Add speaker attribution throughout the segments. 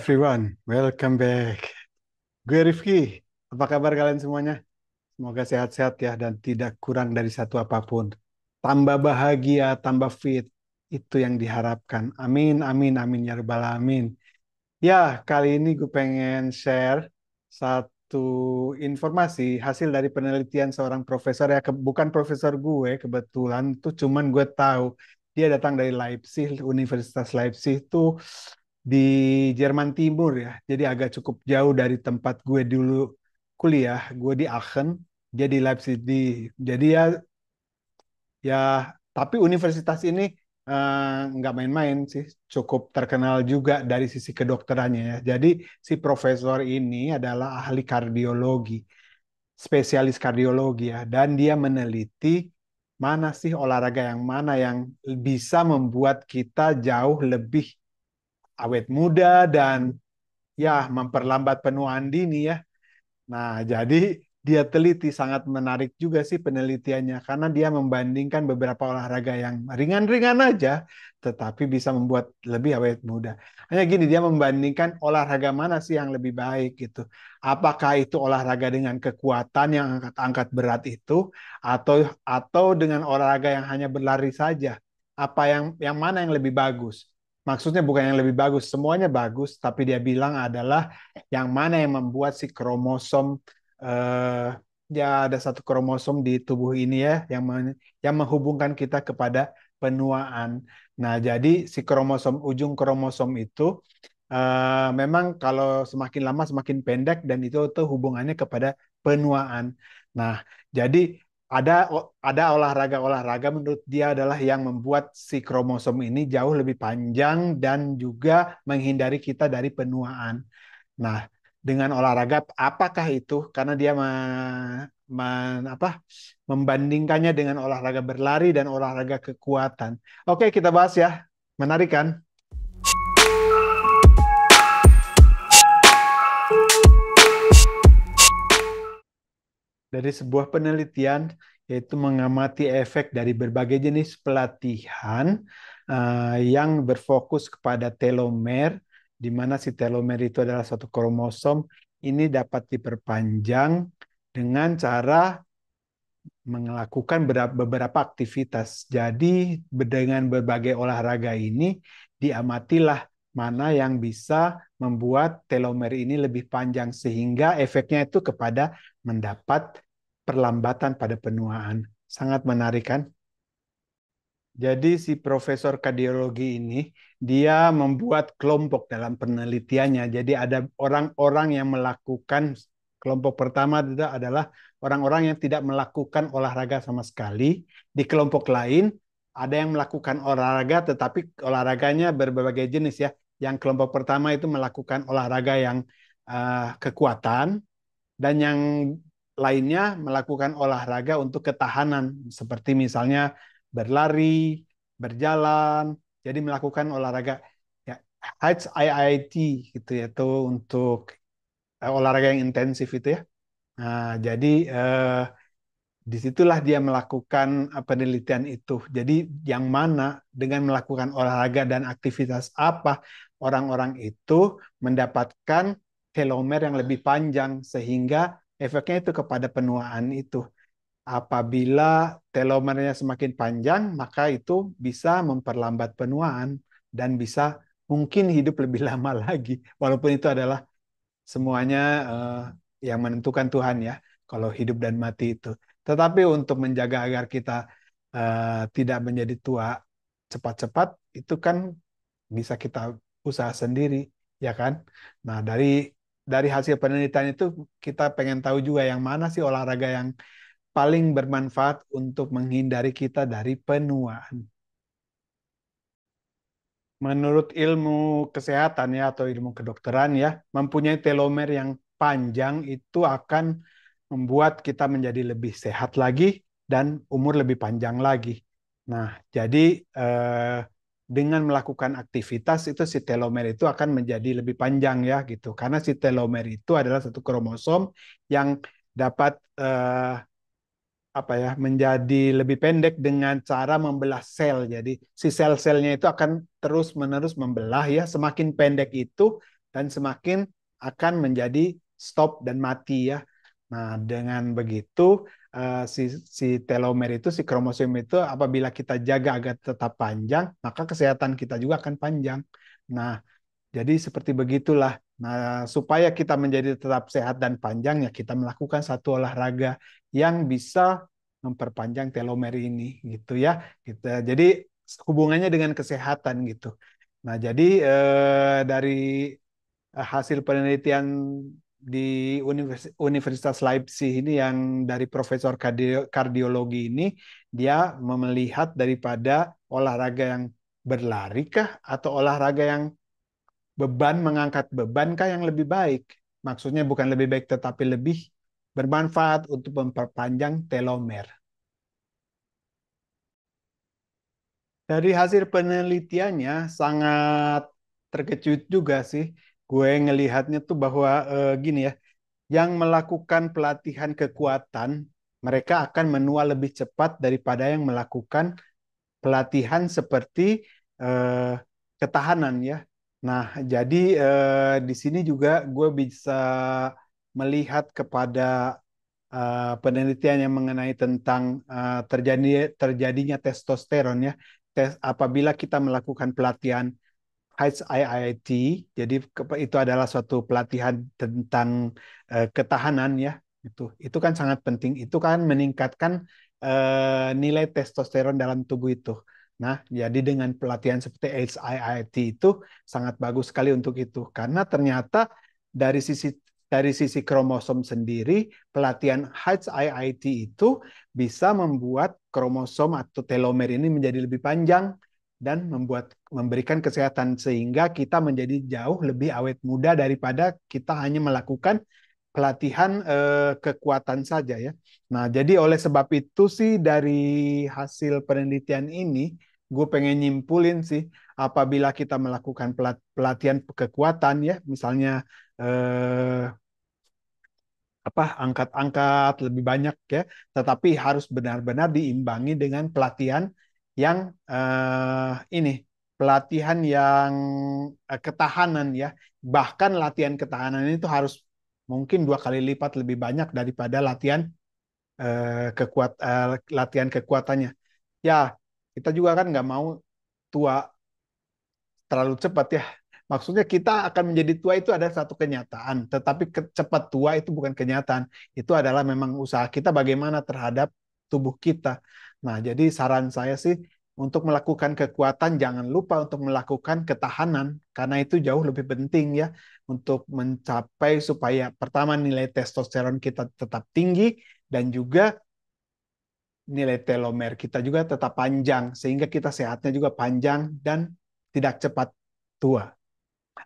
Speaker 1: everyone, welcome back. Gue Rifki, apa kabar kalian semuanya? Semoga sehat-sehat ya dan tidak kurang dari satu apapun. Tambah bahagia, tambah fit, itu yang diharapkan. Amin, amin, amin ya rabbal alamin. Ya, kali ini gue pengen share satu informasi hasil dari penelitian seorang profesor ya, bukan profesor gue kebetulan, tuh cuman gue tahu dia datang dari Leipzig, Universitas Leipzig tuh di Jerman Timur ya, jadi agak cukup jauh dari tempat gue dulu kuliah. Gue di Aachen, dia di Leipzig. Jadi ya, ya, tapi universitas ini nggak main-main sih, cukup terkenal juga dari sisi kedokterannya ya. Jadi si profesor ini adalah ahli kardiologi, spesialis kardiologi ya, dan dia meneliti mana sih olahraga yang mana yang bisa membuat kita jauh lebih awet muda dan ya memperlambat penuaan dini ya. Nah, jadi dia teliti sangat menarik juga sih penelitiannya karena dia membandingkan beberapa olahraga yang ringan-ringan aja tetapi bisa membuat lebih awet muda. Hanya gini, dia membandingkan olahraga mana sih yang lebih baik gitu. Apakah itu olahraga dengan kekuatan yang angkat-angkat berat itu atau dengan olahraga yang hanya berlari saja? Apa yang mana yang lebih bagus? Maksudnya bukan yang lebih bagus, semuanya bagus, tapi dia bilang adalah yang mana yang membuat si kromosom eh, ya ada satu kromosom di tubuh ini ya yang menghubungkan kita kepada penuaan. Nah, jadi si ujung kromosom itu memang kalau semakin lama semakin pendek dan itu tuh hubungannya kepada penuaan. Nah, jadi ada olahraga-olahraga menurut dia adalah yang membuat si kromosom ini jauh lebih panjang dan juga menghindari kita dari penuaan. Nah, dengan olahraga apakah itu? Karena dia membandingkannya dengan olahraga berlari dan olahraga kekuatan. Oke, kita bahas ya. Menarik kan? Dari sebuah penelitian yaitu mengamati efek dari berbagai jenis pelatihan yang berfokus kepada telomer, di mana si telomer itu adalah satu kromosom, ini dapat diperpanjang dengan cara melakukan beberapa aktivitas. Jadi dengan berbagai olahraga ini diamatilah mana yang bisa membuat telomer ini lebih panjang sehingga efeknya itu kepada mendapat perlambatan pada penuaan. Sangat menarik kan? Jadi si profesor kardiologi ini dia membuat kelompok dalam penelitiannya. Jadi ada orang-orang yang melakukan kelompok pertama itu adalah orang-orang yang tidak melakukan olahraga sama sekali. Di kelompok lain ada yang melakukan olahraga tetapi olahraganya berbagai jenis ya. Yang kelompok pertama itu melakukan olahraga yang kekuatan dan yang lainnya melakukan olahraga untuk ketahanan seperti misalnya berlari, berjalan, jadi melakukan olahraga ya HIIT gitu ya itu untuk olahraga yang intensif itu ya. Nah, jadi disitulah dia melakukan penelitian itu. Jadi yang mana dengan melakukan olahraga dan aktivitas apa orang-orang itu mendapatkan telomer yang lebih panjang sehingga efeknya itu kepada penuaan itu. Apabila telomernya semakin panjang, maka itu bisa memperlambat penuaan dan bisa mungkin hidup lebih lama lagi. Walaupun itu adalah semuanya yang menentukan Tuhan ya, kalau hidup dan mati itu. Tetapi untuk menjaga agar kita tidak menjadi tua cepat-cepat, itu kan bisa kita usaha sendiri, ya kan? Nah, dari hasil penelitian itu kita pengen tahu juga yang mana sih olahraga yang paling bermanfaat untuk menghindari kita dari penuaan. Menurut ilmu kesehatan ya atau ilmu kedokteran ya, mempunyai telomer yang panjang itu akan membuat kita menjadi lebih sehat lagi dan umur lebih panjang lagi. Nah, jadi dengan melakukan aktivitas itu si telomer itu akan menjadi lebih panjang ya gitu. Karena si telomer itu adalah satu kromosom yang dapat menjadi lebih pendek dengan cara membelah sel. Jadi si sel-selnya itu akan terus-menerus membelah ya. Semakin pendek itu dan semakin akan menjadi stop dan mati ya. Nah, dengan begitu si telomer itu, si kromosom itu apabila kita jaga agar tetap panjang, maka kesehatan kita juga akan panjang. Nah, jadi seperti begitulah. Nah, supaya kita menjadi tetap sehat dan panjang ya kita melakukan satu olahraga yang bisa memperpanjang telomer ini gitu ya. Jadi hubungannya dengan kesehatan gitu. Nah, jadi dari hasil penelitian di Universitas Leipzig ini yang dari profesor kardiologi ini dia melihat daripada olahraga yang berlari kah atau olahraga yang mengangkat beban kah yang lebih baik? Maksudnya bukan lebih baik tetapi lebih bermanfaat untuk memperpanjang telomer. Dari hasil penelitiannya sangat terkejut juga sih. Gue ngelihatnya tuh bahwa gini ya, yang melakukan pelatihan kekuatan, mereka akan menua lebih cepat daripada yang melakukan pelatihan seperti eh, ketahanan ya. Nah, jadi di sini juga gue bisa melihat kepada penelitian yang mengenai tentang terjadinya testosteron ya. Apabila kita melakukan pelatihan HIIT, jadi itu adalah suatu pelatihan tentang ketahanan ya. Itu kan sangat penting. Itu kan meningkatkan nilai testosteron dalam tubuh itu. Nah, jadi dengan pelatihan seperti HIIT itu sangat bagus sekali untuk itu karena ternyata dari sisi kromosom sendiri, pelatihan HIIT itu bisa membuat kromosom atau telomer ini menjadi lebih panjang dan memberikan kesehatan sehingga kita menjadi jauh lebih awet muda daripada kita hanya melakukan pelatihan kekuatan saja ya. Nah, jadi oleh sebab itu sih dari hasil penelitian ini gue pengen nyimpulin sih apabila kita melakukan pelatihan kekuatan ya, misalnya eh, angkat-angkat lebih banyak ya, tetapi harus benar-benar diimbangi dengan pelatihan yang ini pelatihan yang ketahanan ya. Bahkan latihan ketahanan itu harus mungkin 2 kali lipat lebih banyak daripada latihan kekuatannya. Ya, kita juga kan nggak mau tua terlalu cepat ya. Maksudnya kita akan menjadi tua itu adalah satu kenyataan, tetapi cepat tua itu bukan kenyataan. Itu adalah memang usaha kita bagaimana terhadap tubuh kita. Nah, jadi saran saya sih untuk melakukan kekuatan jangan lupa untuk melakukan ketahanan karena itu jauh lebih penting ya untuk mencapai supaya pertama nilai testosteron kita tetap tinggi dan juga nilai telomer kita juga tetap panjang sehingga kita sehatnya juga panjang dan tidak cepat tua.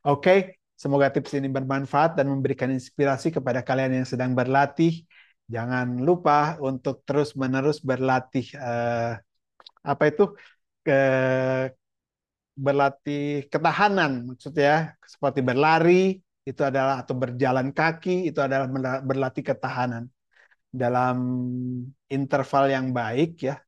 Speaker 1: Oke, semoga tips ini bermanfaat dan memberikan inspirasi kepada kalian yang sedang berlatih. Jangan lupa untuk terus-menerus berlatih apa itu ke berlatih ketahanan maksudnya seperti berlari itu adalah atau berjalan kaki itu adalah berlatih ketahanan dalam interval yang baik ya.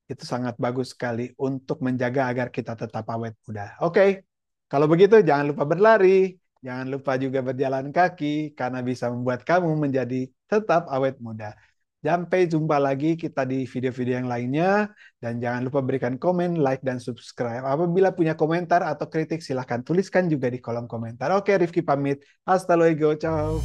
Speaker 1: Itu sangat bagus sekali untuk menjaga agar kita tetap awet muda. Oke, kalau begitu jangan lupa berlari, jangan lupa juga berjalan kaki karena bisa membuat kamu menjadi tetap awet muda. Sampai jumpa lagi kita di video-video yang lainnya dan jangan lupa berikan komen, like, dan subscribe. Apabila punya komentar atau kritik silahkan tuliskan juga di kolom komentar. Oke, Rifki pamit. Hasta luego, ciao.